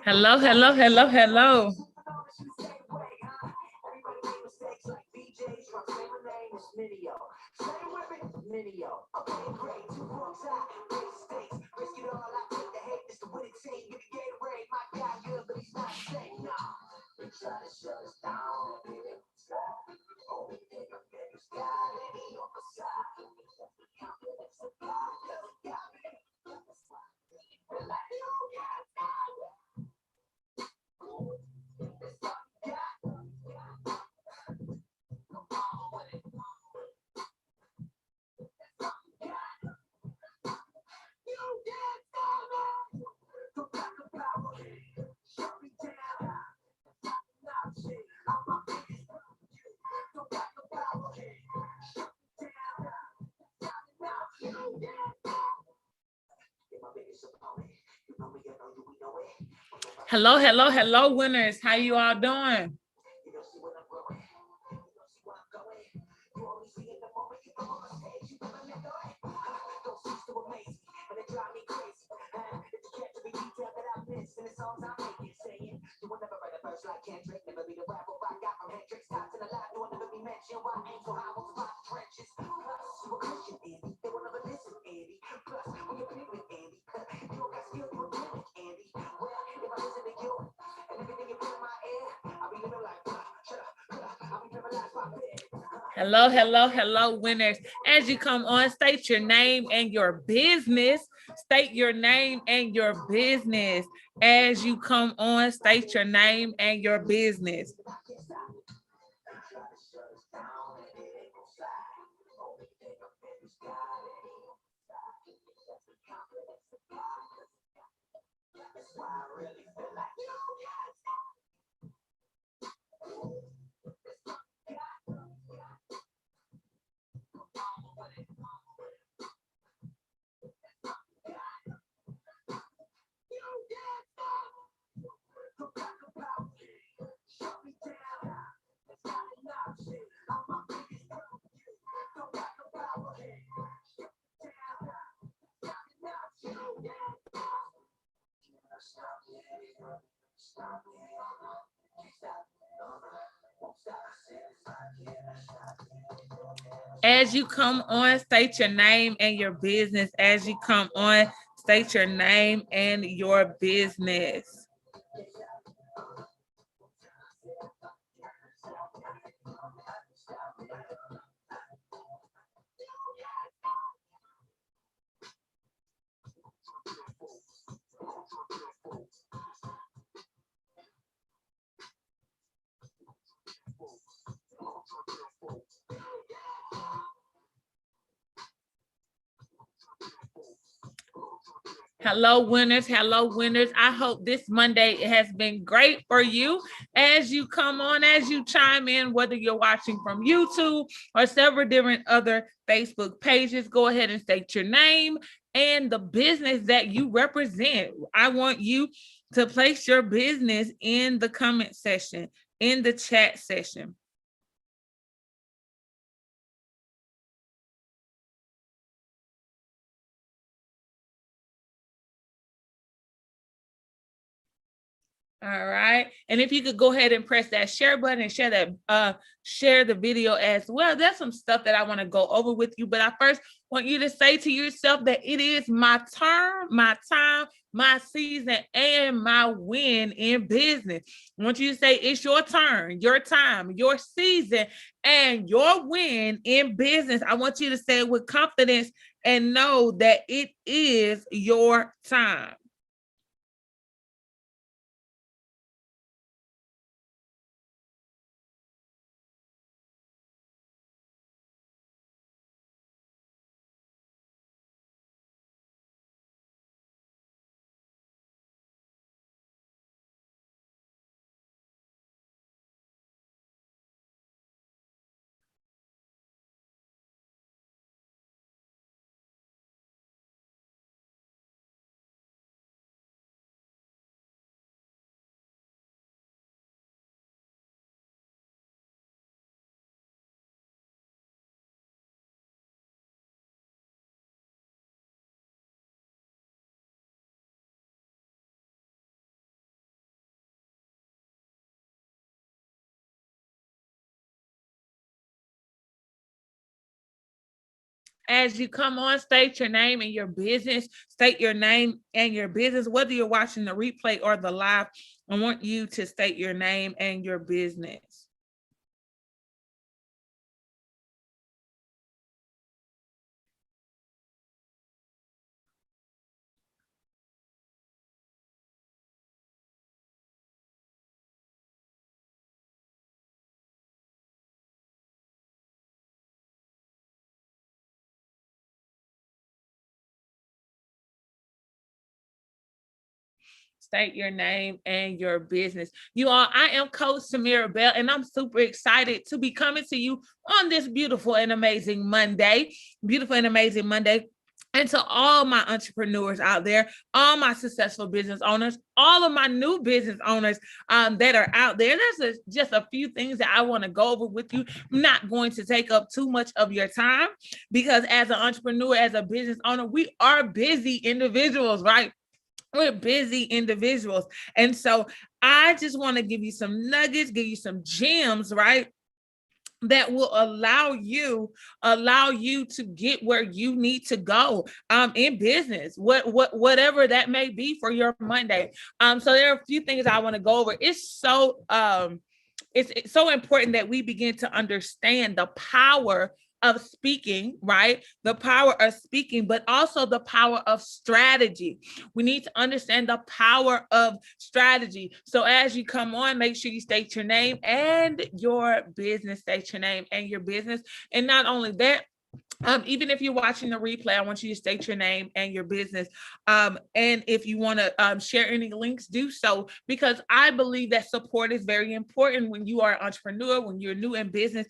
Hello, hello, hello, hello. Hello, hello, hello, winners. How you all doing? Hello, hello, hello, winners. As you come on, state your name and your business. State your name and your business. As you come on, state your name and your business. As you come on, state your name and your business. As you come on, state your name and your business. Hello, winners. Hello, winners. I hope this Monday has been great for you as you come on, as you chime in, whether you're watching from YouTube or several different other Facebook pages. Go ahead and state your name and the business that you represent. I want you to place your business in the comment section, in the chat session. All right. And if you could go ahead and press that share button and share the video as well. There's some stuff that I want to go over with you, but I first want you to say to yourself that it is my turn, my time, my season, and my win in business. I want you to say it's your turn, your time, your season, and your win in business. I want you to say it with confidence and know that it is your time. As you come on, state your name and your business. State your name and your business, whether you're watching the replay or the live. I want you to state your name and your business. State your name and your business. You all, I am Coach Tamira Bell, and I'm super excited to be coming to you on this beautiful and amazing Monday. Beautiful and amazing Monday. And to all my entrepreneurs out there, all my successful business owners, all of my new business owners that are out there, there's just a few things that I want to go over with you. I'm not going to take up too much of your time because as an entrepreneur, as a business owner, we are busy individuals, right? We're busy individuals. And so I just want to give you some nuggets, give you some gems, right? That will allow you to get where you need to go in business, whatever that may be for your Monday. So there are a few things I want to go over. It's so important that we begin to understand the power of speaking, right? The power of speaking, but also the power of strategy. We need to understand the power of strategy. So as you come on, make sure you state your name and your business, state your name and your business. And not only that, even if you're watching the replay, I want you to state your name and your business. And if you want to share any links, do so, because I believe that support is very important when you are an entrepreneur, when you're new in business,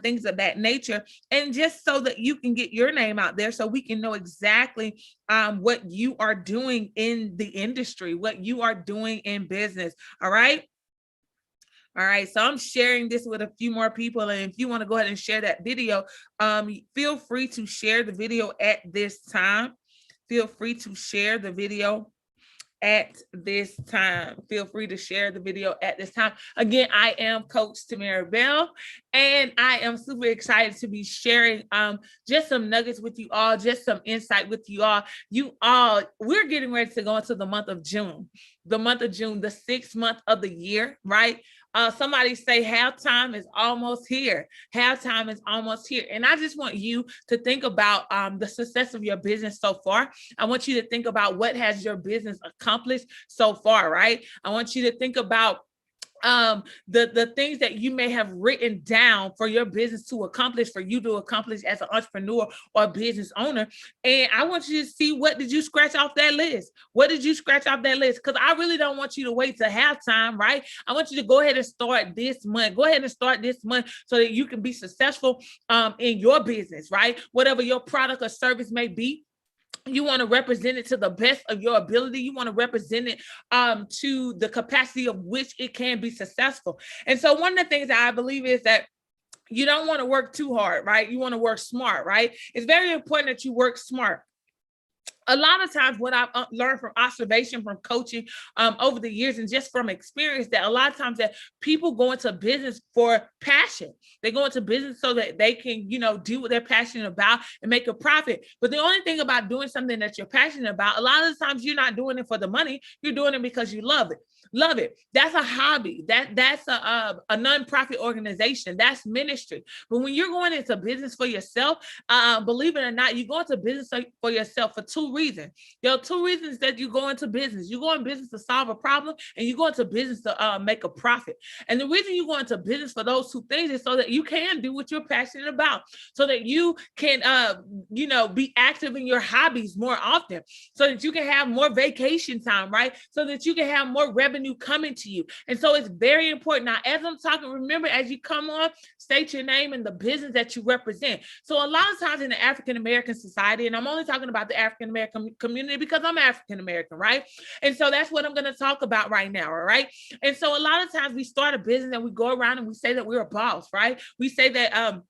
things of that nature. And just so that you can get your name out there so we can know exactly what you are doing in the industry, what you are doing in business. All right. All right, so I'm sharing this with a few more people. And if you want to go ahead and share that video, feel free to share the video at this time. Feel free to share the video at this time. Feel free to share the video at this time. Again, I am Coach Tamira Bell, and I am super excited to be sharing just some nuggets with you all, just some insight with you all. We're getting ready to go into the month of June. The month of June, the 6th month of the year, right? Somebody say halftime is almost here. Halftime is almost here. And I just want you to think about the success of your business so far. I want you to think about what has your business accomplished so far, right? I want you to think about the things that you may have written down for your business to accomplish, for you to accomplish as an entrepreneur or a business owner. And I want you to see, what did you scratch off that list? What did you scratch off that list? Because I really don't want you to wait till halftime, right? I want you to go ahead and start this month. Go ahead and start this month so that you can be successful in your business, right? Whatever your product or service may be. You want to represent it to the best of your ability. You want to represent it to the capacity of which it can be successful. And so one of the things that I believe is that you don't want to work too hard, right? You want to work smart, right? It's very important that you work smart. A lot of times what I've learned from observation, from coaching over the years, and just from experience, that a lot of times that people go into business for passion. They go into business so that they can, do what they're passionate about and make a profit. But the only thing about doing something that you're passionate about, a lot of the times you're not doing it for the money. You're doing it because you love it. Love it. That's a hobby. That's a nonprofit organization. That's ministry. But when you're going into business for yourself, believe it or not, you go into business for yourself for two reasons. There are two reasons that you go into business. You go in business to solve a problem, and you go into business to make a profit. And the reason you go into business for those two things is so that you can do what you're passionate about, so that you can, be active in your hobbies more often, so that you can have more vacation time, right? So that you can have more revenue coming to you. And so it's very important. Now, as I'm talking, remember, as you come on, state your name and the business that you represent. So a lot of times in the African American society, and I'm only talking about the African American community because I'm African American, right? And so that's what I'm going to talk about right now, all right? And so a lot of times we start a business and we go around and we say that we're a boss, right? We say that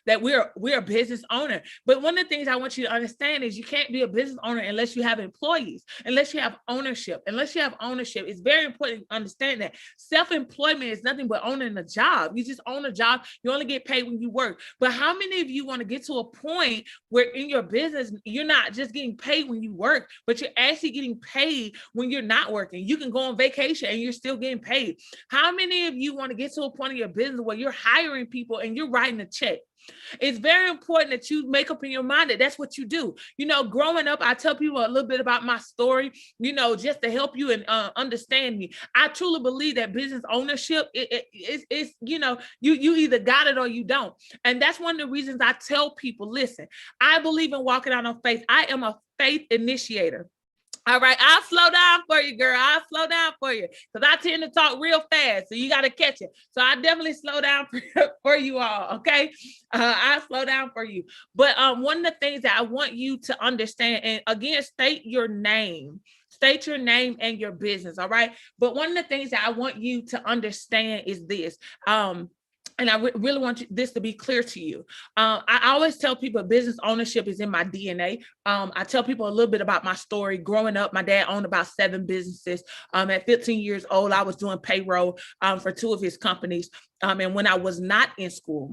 that we're a business owner. But one of the things I want you to understand is you can't be a business owner unless you have employees, unless you have ownership. It's very important to understand that self-employment is nothing but owning a job. You just own a job. You only get paid when you work. But how many of you want to get to a point where in your business, you're not just getting paid when you work, but you're actually getting paid when you're not working? You can go on vacation and you're still getting paid. How many of you want to get to a point in your business where you're hiring people and you're writing a check? It's very important that you make up in your mind that that's what you do. Growing up, I tell people a little bit about my story, just to help you and understand me. I truly believe that business ownership is you either got it or you don't. And that's one of the reasons I tell people, listen, I believe in walking out on faith. I am a faith initiator. All right, I'll slow down for you, girl. I'll slow down for you because I tend to talk real fast, so you got to catch it. So I definitely slow down for you all, okay? I'll slow down for you. But one of the things that I want you to understand, and again, state your name and your business, all right? But one of the things that I want you to understand is this. And I really want this to be clear to you. I always tell people business ownership is in my DNA. I tell people a little bit about my story. Growing up, my dad owned about 7 businesses. At 15 years old, I was doing payroll for 2 of his companies. And when I was not in school,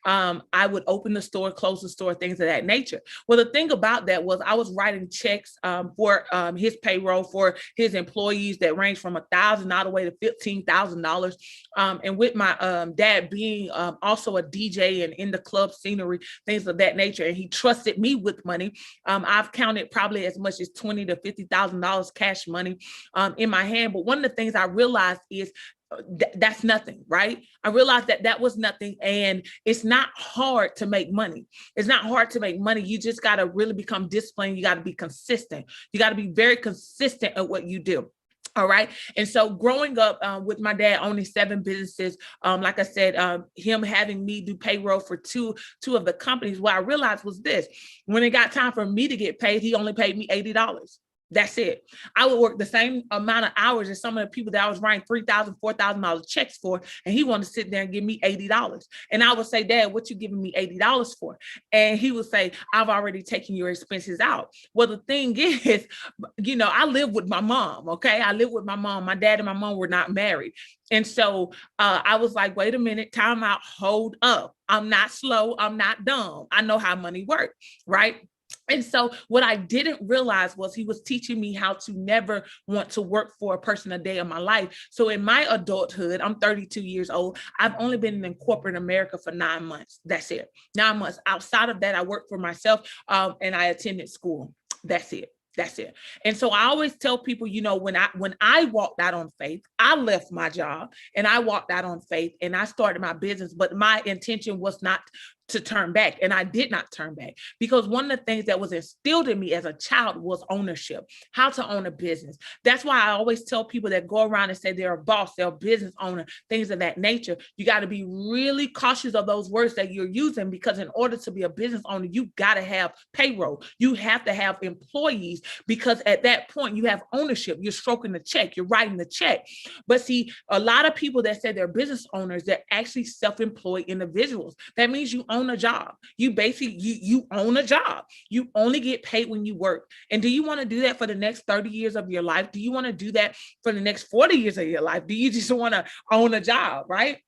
I would open the store, close the store, things of that nature. Well, the thing about that was I was writing checks for his payroll for his employees that ranged from $1,000 all the way to $15,000. And with my dad being also a DJ and in the club scenery, things of that nature, and he trusted me with money. I've counted probably as much as $20,000 to $50,000 cash money in my hand. But one of the things I realized is that's nothing, right? I realized that was nothing, and it's not hard to make money. You just got to really become disciplined. You got to be consistent. You got to be very consistent at what you do. All right. And so growing up with my dad owning 7 businesses, like I said, him having me do payroll for two of the companies, what I realized was this: when it got time for me to get paid, he only paid me $80. That's it. I would work the same amount of hours as some of the people that I was writing $3,000, $4,000 checks for, and he wanted to sit there and give me $80. And I would say, Dad, what you giving me $80 for? And he would say, I've already taken your expenses out. Well, the thing is, I live with my mom, okay? I live with my mom. My dad and my mom were not married. And so I was like, wait a minute, time out, hold up. I'm not slow. I'm not dumb. I know how money works, right? And so what I didn't realize was he was teaching me how to never want to work for a person a day of my life. So in my adulthood, I'm 32 years old. I've only been in corporate America for 9 months. That's it. 9 months. Outside of that, I worked for myself and I attended school. That's it. And so I always tell people, when I walked out on faith, I left my job and I walked out on faith and I started my business, but my intention was not to turn back. And I did not turn back, because one of the things that was instilled in me as a child was ownership, how to own a business. That's why I always tell people that go around and say they're a boss, they're a business owner, things of that nature. You got to be really cautious of those words that you're using, because in order to be a business owner, you got to have payroll. You have to have employees, because at that point you have ownership. You're stroking the check, you're writing the check. But see, a lot of people that say they're business owners, they're actually self-employed individuals. That means you own a job. You basically, you own a job. You only get paid when you work. And do you want to do that for the next 30 years of your life? Do you want to do that for the next 40 years of your life? Do you just want to own a job, right?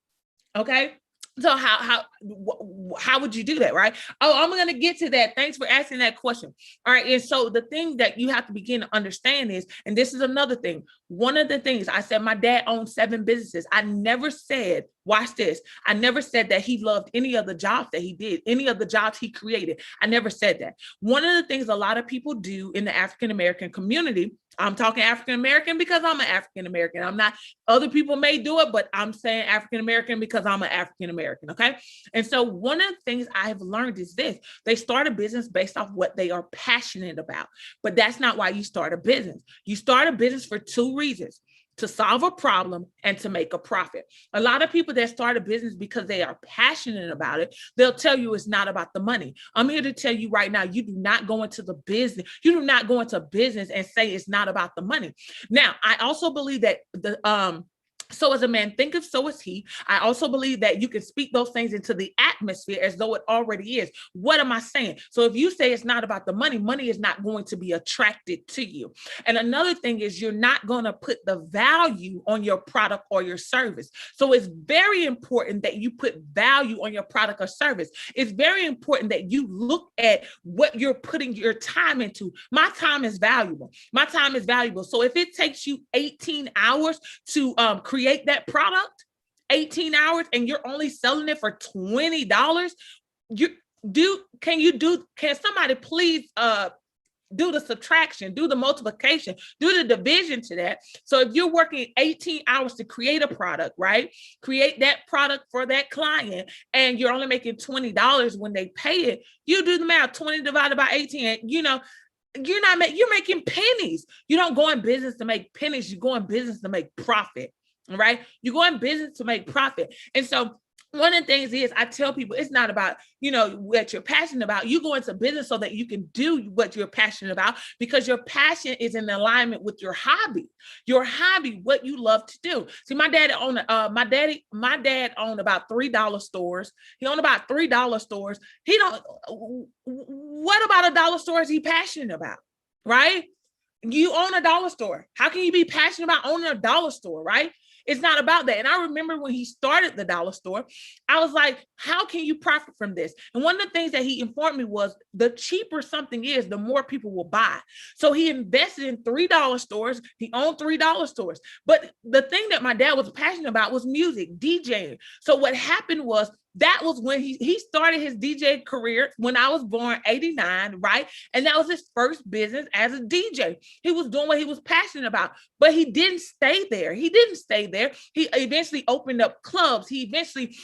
Okay. So how would you do that, right? Oh, I'm going to get to that. Thanks for asking that question. All right. And so the thing that you have to begin to understand is, and this is another thing, one of the things I said, my dad owned 7 businesses. I never said, watch this, I never said that he loved any of the jobs that he did, any of the jobs he created. I never said that. One of the things a lot of people do in the African-American community, I'm talking African-American because I'm an African-American. I'm not, other people may do it, but I'm saying African-American because I'm an African-American, okay? And so one of the things I have learned is this: they start a business based off what they are passionate about. But that's not why you start a business. You start a business for 2 reasons: to solve a problem and to make a profit. A lot of people that start a business because they are passionate about it, they'll tell you it's not about the money. I'm here to tell you right now, you do not go into the business. You do not go into business and say it's not about the money. Now, I also believe that So as a man thinketh, so is he. I also believe that you can speak those things into the atmosphere as though it already is. What am I saying? So if you say it's not about the money, money is not going to be attracted to you. And another thing is you're not going to put the value on your product or your service. So it's very important that you put value on your product or service. It's very important that you look at what you're putting your time into. My time is valuable. My time is valuable. So if it takes you 18 hours to create that product, 18 hours, and you're only selling it for $20, can somebody please do the subtraction, do the multiplication, do the division to that? So if you're working 18 hours to create a product, right? Create that product for that client, and you're only making $20 when they pay it, you do the math, 20 divided by 18, you're making pennies. You don't go in business to make pennies, you go in business to make profit. All right. You go in business to make profit. And so one of the things is I tell people it's not about, what you're passionate about. You go into business so that you can do what you're passionate about, because your passion is in alignment with your hobby, what you love to do. See, my dad owned about $3 stores. He owned about $3 stores. What about a dollar store is he passionate about? Right? You own a dollar store. How can you be passionate about owning a dollar store? Right? It's not about that. And I remember when he started the dollar store, I was like, how can you profit from this? And one of the things that he informed me was the cheaper something is, the more people will buy. So he invested in $3 stores. He owned $3 stores. But the thing that my dad was passionate about was music, DJing. So what happened was, that was when he started his DJ career when I was born, 89, right? And that was his first business as a DJ. He was doing what he was passionate about, but he didn't stay there. He eventually opened up clubs. He eventually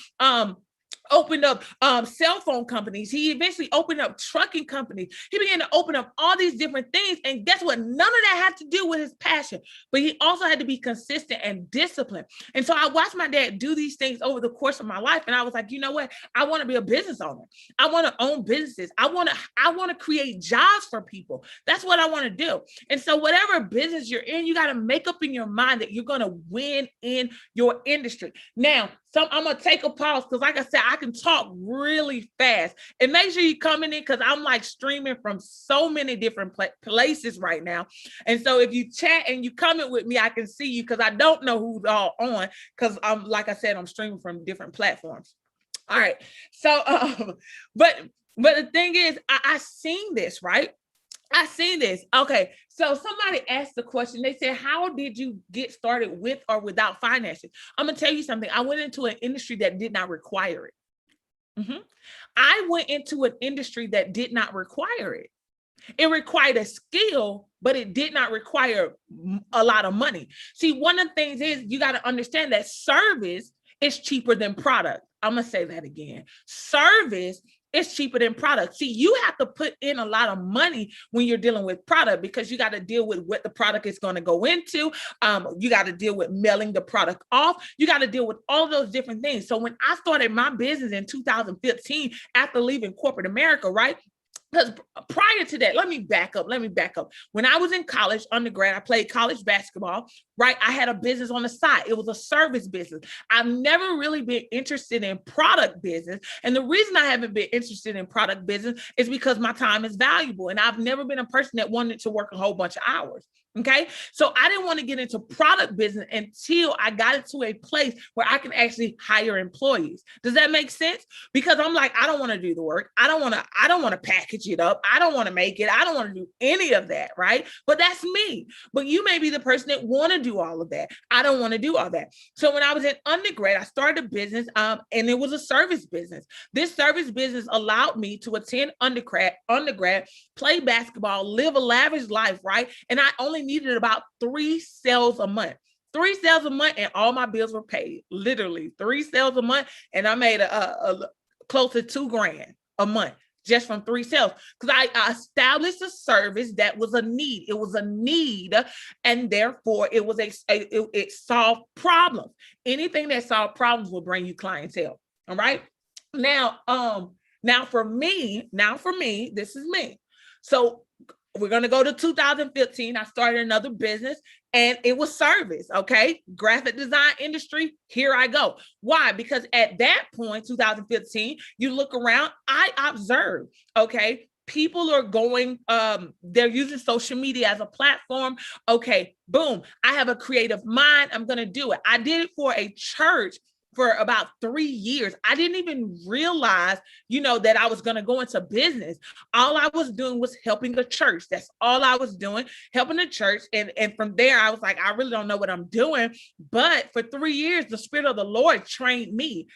opened up cell phone companies. He eventually opened up trucking companies. He began to open up all these different things. And guess what? None of that had to do with his passion, but he also had to be consistent and disciplined. And so I watched my dad do these things over the course of my life. And I was like, you know what? I want to be a business owner. I want to own businesses. I want to create jobs for people. That's what I want to do. And so whatever business you're in, you got to make up in your mind that you're going to win in your industry. Now, I'm going to take a pause because, like I said, I can talk really fast. And make sure you come in because I'm like streaming from so many different places right now. And so if you chat and you comment with me, I can see you because I don't know who's all on because like I said, I'm streaming from different platforms. All right. So, but the thing is, I seen this, right? I seen this. Okay. So somebody asked the question. They said, how did you get started with or without finances? I'm going to tell you something. I went into an industry that did not require it. I went into an industry that did not require it. It required a skill, but it did not require a lot of money. See, one of the things is you got to understand that service is cheaper than product. I'm going to say that again. Service is cheaper than product. See, you have to put in a lot of money when you're dealing with product because you got to deal with what the product is going to go into. You got to deal with mailing the product off. You got to deal with all those different things. So when I started my business in 2015, after leaving corporate America, right? Because prior to that, let me back up. When I was in college, undergrad, I played college basketball, right? I had a business on the side. It was a service business. I've never really been interested in product business. And the reason I haven't been interested in product business is because my time is valuable. And I've never been a person that wanted to work a whole bunch of hours. Okay. So I didn't want to get into product business until I got into a place where I can actually hire employees. Does that make sense? Because I'm like, I don't want to do the work. I don't want to package it up. I don't want to make it. I don't want to do any of that. Right. But that's me. But you may be the person that want to do all of that. I don't want to do all that. So when I was in undergrad, I started a business and it was a service business. This service business allowed me to attend undergrad, play basketball, live a lavish life. Right. And I only needed about 3 sales a month. 3 sales a month and all my bills were paid. Literally 3 sales a month. And I made a close to $2,000 a month just from 3 sales. Because I established a service that was a need. It was a need. And therefore it was it solved problems. Anything that solved problems will bring you clientele. All right. Now for me, this is me. So we're going to go to 2015. I started another business And it was service, okay? Graphic design industry, here I go. Why? Because at that point, 2015, you look around, I observed, okay? People are going, they're using social media as a platform. Okay, boom, I have a creative mind. I'm going to do it. I did it for a church for about 3 years. I didn't even realize, that I was going to go into business. All I was doing was helping the church. That's all I was doing, helping the church. And from there, I was like, I really don't know what I'm doing. But for 3 years, the Spirit of the Lord trained me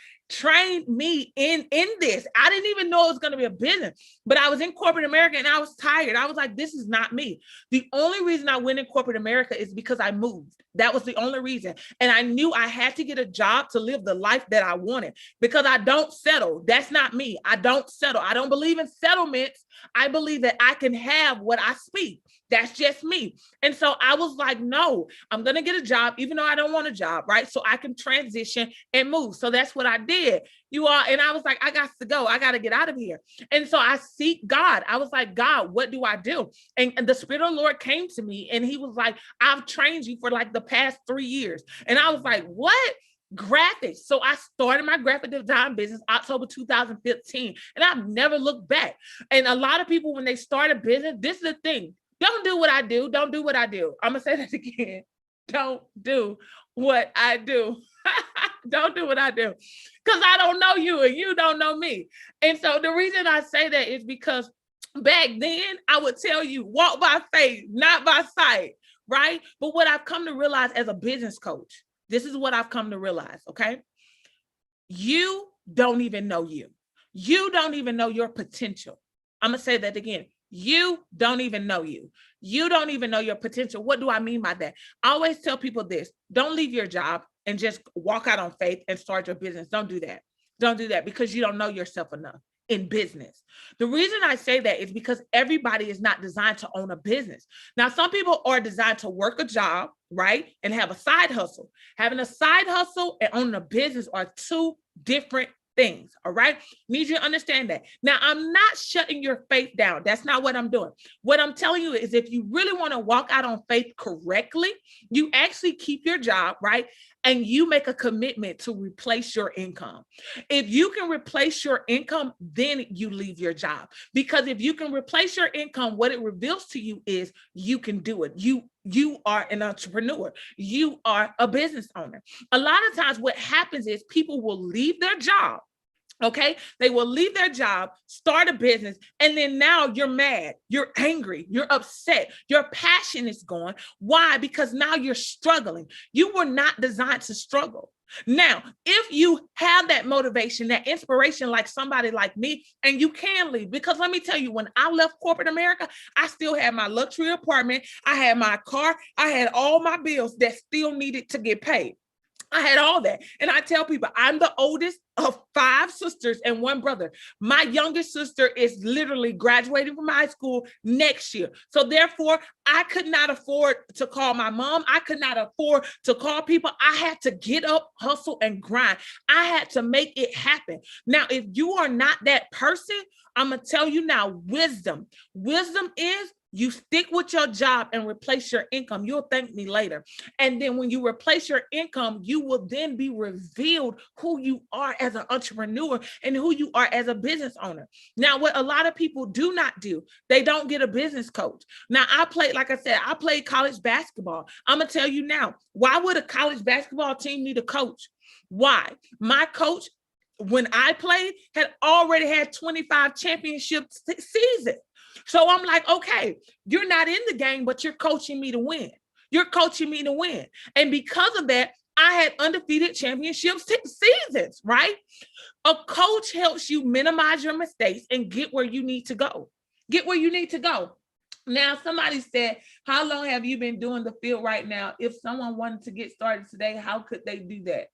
in this. I didn't even know it was going to be a business, but I was in corporate America and I was tired. I was like, this is not me. The only reason I went in corporate America is because I moved. That was the only reason. And I knew I had to get a job to live the life that I wanted, because I don't settle. That's not me. I don't settle. I don't believe in settlements. I believe that I can have what I speak. That's just me. And so I was like, no, I'm going to get a job, even though I don't want a job, right? So I can transition and move. So that's what I did, and I was like, I got to go. I got to get out of here. And so I seek God. I was like, God, what do I do? And the Spirit of the Lord came to me and he was like, I've trained you for like the past 3 years. And I was like, what? Graphics. So I started my graphic design business October 2015, and I've never looked back. And a lot of people, when they start a business, this is the thing. Don't do what I do. Don't do what I do. I'm going to say that again. Don't do what I do. Don't do what I do. Because I don't know you and you don't know me. And so the reason I say that is because back then I would tell you, walk by faith, not by sight, right? But what I've come to realize as a business coach, this is what I've come to realize, okay? You don't even know you. You don't even know your potential. I'm going to say that again. You don't even know you. You don't even know your potential. What do I mean by that? I always tell people this: don't leave your job and just walk out on faith and start your business. Don't do that. Don't do that, because you don't know yourself enough in business. The reason I say that is because everybody is not designed to own a business. Now, some people are designed to work a job, right? And have a side hustle. Having a side hustle and owning a business are two different things. All right. Need you to understand that. Now, I'm not shutting your faith down. That's not what I'm doing. What I'm telling you is, if you really want to walk out on faith correctly, you actually keep your job, right? And you make a commitment to replace your income. If you can replace your income, then you leave your job. Because if you can replace your income, what it reveals to you is you can do it. You are an entrepreneur. You are a business owner. A lot of times what happens is people will leave their job. Okay, they will leave their job, start a business, and then now you're mad, you're angry, you're upset, your passion is gone. Why? Because now you're struggling. You were not designed to struggle. Now, if you have that motivation, that inspiration, like somebody like me, and you can leave, because let me tell you, when I left corporate America, I still had my luxury apartment, I had my car, I had all my bills that still needed to get paid. I had all that. And I tell people, I'm the oldest of 5 sisters and 1 brother. My youngest sister is literally graduating from high school next year. So therefore, I could not afford to call my mom. I could not afford to call people. I had to get up, hustle, and grind. I had to make it happen. Now, if you are not that person, I'm going to tell you now, wisdom. Wisdom is, you stick with your job and replace your income. You'll thank me later. And then when you replace your income, you will then be revealed who you are as an entrepreneur and who you are as a business owner. Now, what a lot of people do not do, they don't get a business coach. Now, like I said, I played college basketball. I'm going to tell you now, why would a college basketball team need a coach? Why? My coach, when I played, had already had 25 championship seasons. So I'm like, okay, you're not in the game, but you're coaching me to win. You're coaching me to win. And because of that, I had undefeated championship seasons, right? A coach helps you minimize your mistakes and get where you need to go. Get where you need to go. Now, somebody said, how long have you been doing the field right now? If someone wanted to get started today, how could they do that?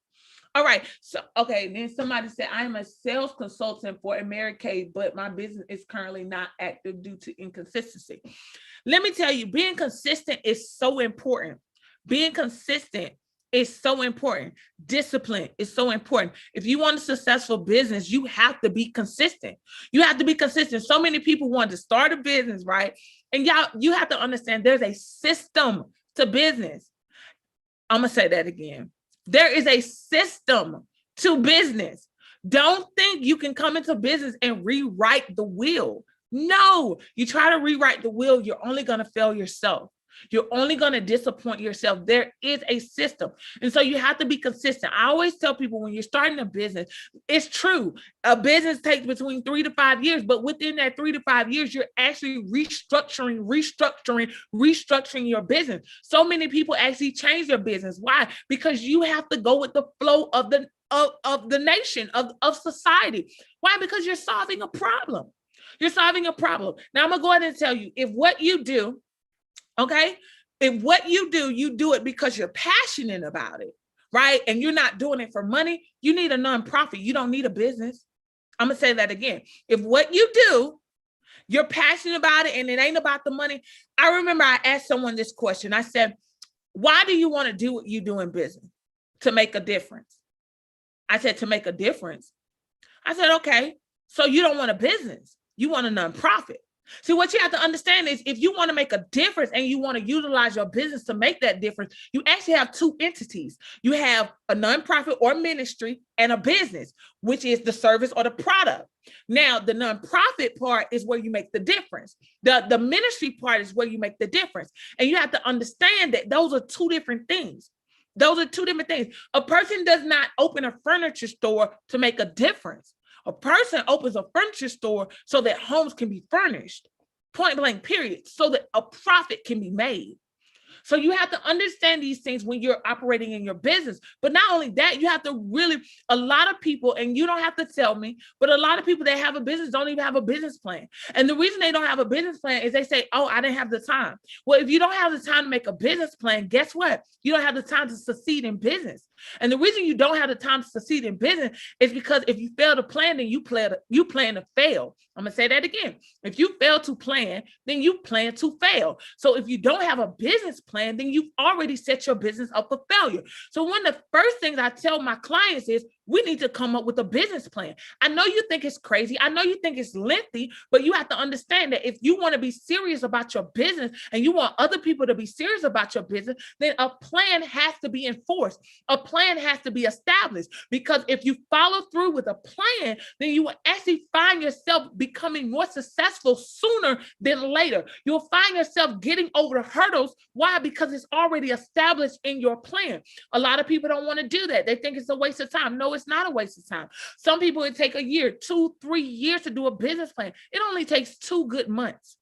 All right. So, okay. Then somebody said, I am a sales consultant for Americaid, but my business is currently not active due to inconsistency. Let me tell you, being consistent is so important. Being consistent is so important. Discipline is so important. If you want a successful business, you have to be consistent. You have to be consistent. So many people want to start a business, right? And y'all, you have to understand there's a system to business. I'm going to say that again. There is a system to business. Don't think you can come into business and rewrite the wheel. No, you try to rewrite the wheel, you're only going to fail yourself. You're only going to disappoint yourself. There is a system. And so you have to be consistent. I always tell people when you're starting a business, it's true. A business takes between 3 to 5 years, but within that 3 to 5 years, you're actually restructuring your business. So many people actually change their business. Why? Because you have to go with the flow of the nation, of society. Why? Because you're solving a problem. You're solving a problem. Now I'm going to go ahead and tell you, if what you do, okay, if what you do it because you're passionate about it, right? And you're not doing it for money, you need a nonprofit. You don't need a business. I'm going to say that again. If what you do, you're passionate about it and it ain't about the money. I remember I asked someone this question. I said, why do you want to do what you do in business? To make a difference. I said, to make a difference. I said, okay, so you don't want a business. You want a nonprofit. See, what you have to understand is if you want to make a difference and you want to utilize your business to make that difference, you actually have two entities. You have a nonprofit or ministry and a business, which is the service or the product. Now, the nonprofit part is where you make the difference. The ministry part is where you make the difference. And you have to understand that those are two different things. Those are two different things. A person does not open a furniture store to make a difference. A person opens a furniture store so that homes can be furnished, point blank, period, so that a profit can be made. So you have to understand these things when you're operating in your business. But not only that, you have to really, a lot of people, and you don't have to tell me, but a lot of people that have a business don't even have a business plan. And the reason they don't have a business plan is they say, oh, I didn't have the time. Well, if you don't have the time to make a business plan, guess what? You don't have the time to succeed in business. And the reason you don't have the time to succeed in business is because if you fail to plan, then you plan to fail. I'm going to say that again. If you fail to plan, then you plan to fail. So if you don't have a business plan, then you've already set your business up for failure. So one of the first things I tell my clients is we need to come up with a business plan. I know you think it's crazy. I know you think it's lengthy, but you have to understand that if you want to be serious about your business and you want other people to be serious about your business, then a plan has to be enforced. A plan has to be established, because if you follow through with a plan, then you will actually find yourself becoming more successful sooner than later. You'll find yourself getting over the hurdles. Why? Because it's already established in your plan. A lot of people don't want to do that. They think it's a waste of time. No, it's not a waste of time. Some people, it take a year, 2, 3 years to do a business plan. It only takes 2 good months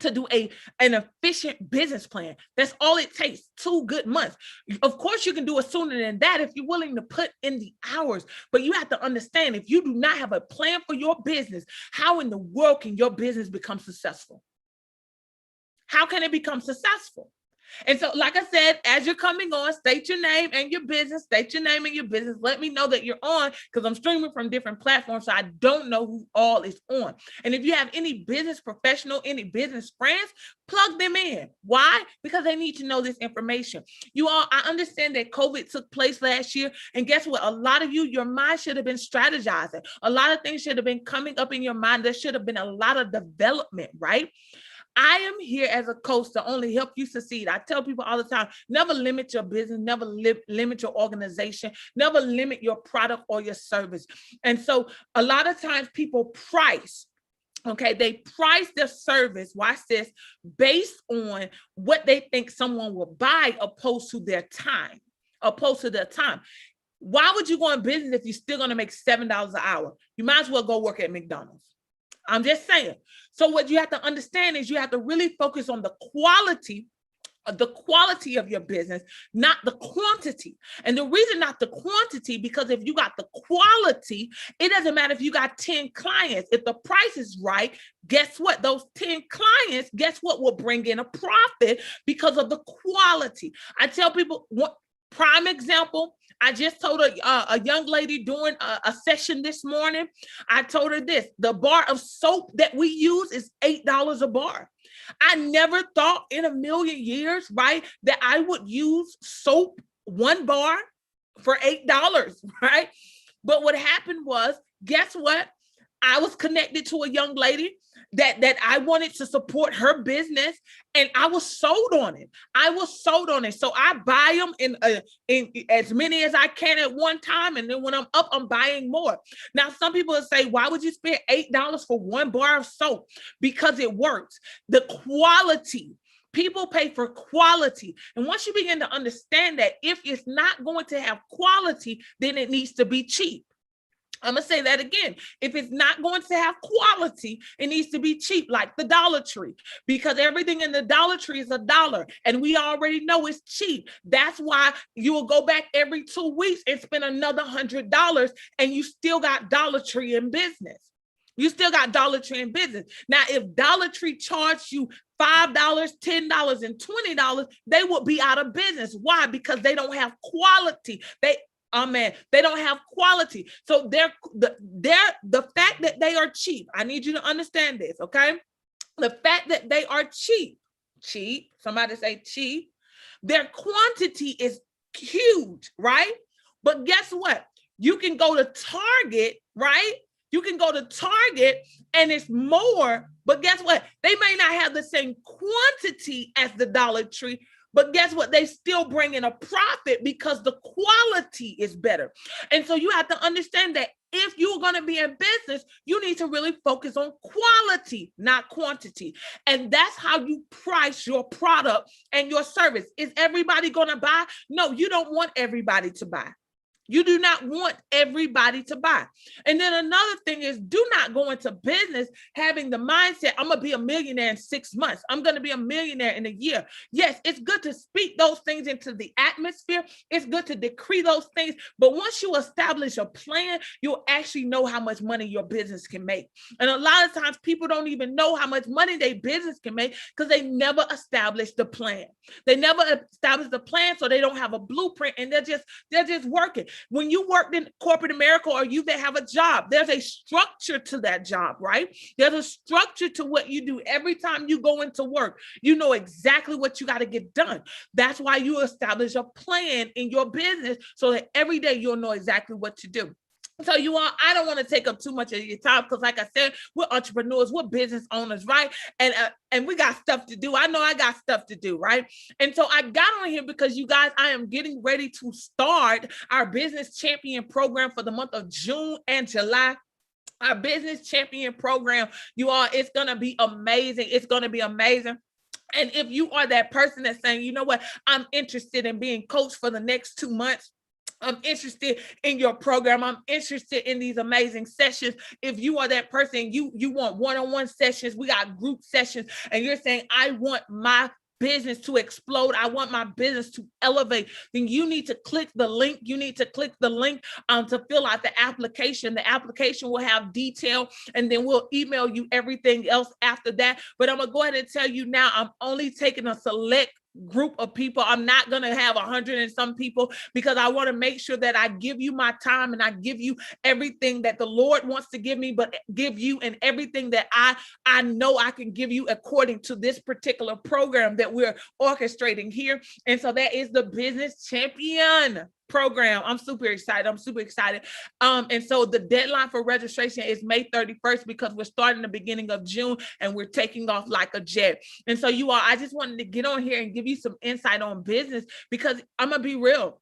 to do an efficient business plan. That's all it takes, 2 good months. Of course, you can do it sooner than that if you're willing to put in the hours. But you have to understand, if you do not have a plan for your business, how in the world can your business become successful? How can it become successful? And so, like I said, as you're coming on, state your name and your business, state your name and your business. Let me know that you're on, because I'm streaming from different platforms, so I don't know who all is on. And if you have any business professional, any business friends, plug them in. Why? Because they need to know this information. You all, I understand that COVID took place last year. And guess what? A lot of you, your mind should have been strategizing. A lot of things should have been coming up in your mind. There should have been a lot of development, right? I am here as a coach to only help you succeed. I tell people all the time, never limit your business, never limit your organization, never limit your product or your service. And so a lot of times people price, okay, they price their service, watch this, based on what they think someone will buy opposed to their time. Why would you go in business if you're still going to make $7 an hour? You might as well go work at McDonald's. I'm just saying. So what you have to understand is you have to really focus on the quality of your business, not the quantity. And the reason not the quantity, because if you got the quality, it doesn't matter if you got 10 clients. If the price is right, guess what? Those 10 clients, guess what, will bring in a profit because of the quality. I tell people, prime example, I just told a young lady during a session this morning, I told her this: the bar of soap that we use is $8 a bar. I never thought in a million years, right, that I would use soap, 1 bar, for $8, right? But what happened was, guess what? I was connected to a young lady that I wanted to support her business, and I was sold on it. So I buy them in as many as I can at one time, and then when I'm up, I'm buying more. Now, some people will say, why would you spend $8 for one bar of soap? Because it works. The quality. People pay for quality. And once you begin to understand that if it's not going to have quality, then it needs to be cheap. I'm going to say that again. If it's not going to have quality, it needs to be cheap, like the Dollar Tree, because everything in the Dollar Tree is $1, and we already know it's cheap. That's why you will go back every 2 weeks and spend another $100, and you still got Dollar Tree in business. You still got Dollar Tree in business. Now, if Dollar Tree charged you $5, $10, and $20, they would be out of business. Why? Because they don't have quality. They don't have quality. So the fact that they are cheap, I need you to understand this, okay? The fact that they are cheap, somebody say cheap, their quantity is huge, right? But guess what? You can go to Target, right? You can go to Target and it's more, but guess what? They may not have the same quantity as the Dollar Tree, but guess what? They still bring in a profit because the quality is better. And so you have to understand that if you're going to be in business, you need to really focus on quality, not quantity. And that's how you price your product and your service. Is everybody going to buy? No, you don't want everybody to buy. You do not want everybody to buy. And then another thing is, do not go into business having the mindset, I'm going to be a millionaire in 6 months. I'm going to be a millionaire in a year. Yes, it's good to speak those things into the atmosphere. It's good to decree those things. But once you establish a plan, you'll actually know how much money your business can make. And a lot of times people don't even know how much money their business can make because they never established the plan. They never established the plan, so they don't have a blueprint, and they're just working. When you worked in corporate America, or you that have a job, there's a structure to that job, right? There's a structure to what you do every time you go into work. You know exactly what you got to get done. That's why you establish a plan in your business so that every day you'll know exactly what to do. So you all, I don't want to take up too much of your time because, like I said, we're entrepreneurs, we're business owners, right? And we got stuff to do. I know I got stuff to do, right? And so I got on here because, you guys, I am getting ready to start our business champion program for the month of June and July. Our business champion program, you all, it's going to be amazing. It's going to be amazing. And if you are that person that's saying, you know what, I'm interested in being coached for the next 2 months, I'm interested in your program, I'm interested in these amazing sessions. If you are that person, you want one-on-one sessions, we got group sessions, and you're saying, I want my business to explode, I want my business to elevate, then you need to click the link. You need to click the link to fill out the application. The application will have detail, and then we'll email you everything else after that. But I'm going to go ahead and tell you now, I'm only taking a select group of people. I'm not going to have 100 and some people, because I want to make sure that I give you my time and I give you everything that the Lord wants to give me, but give you and everything that I know I can give you according to this particular program that we're orchestrating here. And so that is the Business Champion program. I'm super excited. And so the deadline for registration is May 31st, because we're starting the beginning of June and we're taking off like a jet. And so you all, I just wanted to get on here and give you some insight on business, because I'm gonna be real.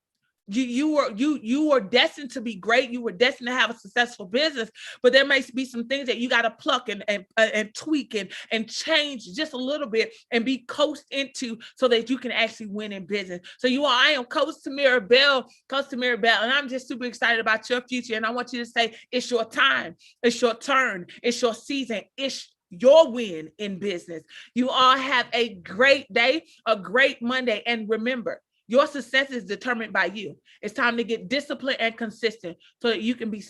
You were destined to be great. You were destined to have a successful business, but there may be some things that you got to pluck and tweak and change just a little bit and be coached into so that you can actually win in business. So you all, I am Coach Tamira Bell, and I'm just super excited about your future. And I want you to say, it's your time, it's your turn, it's your season, it's your win in business. You all have a great day, a great Monday. And remember, your success is determined by you. It's time to get disciplined and consistent so that you can be successful.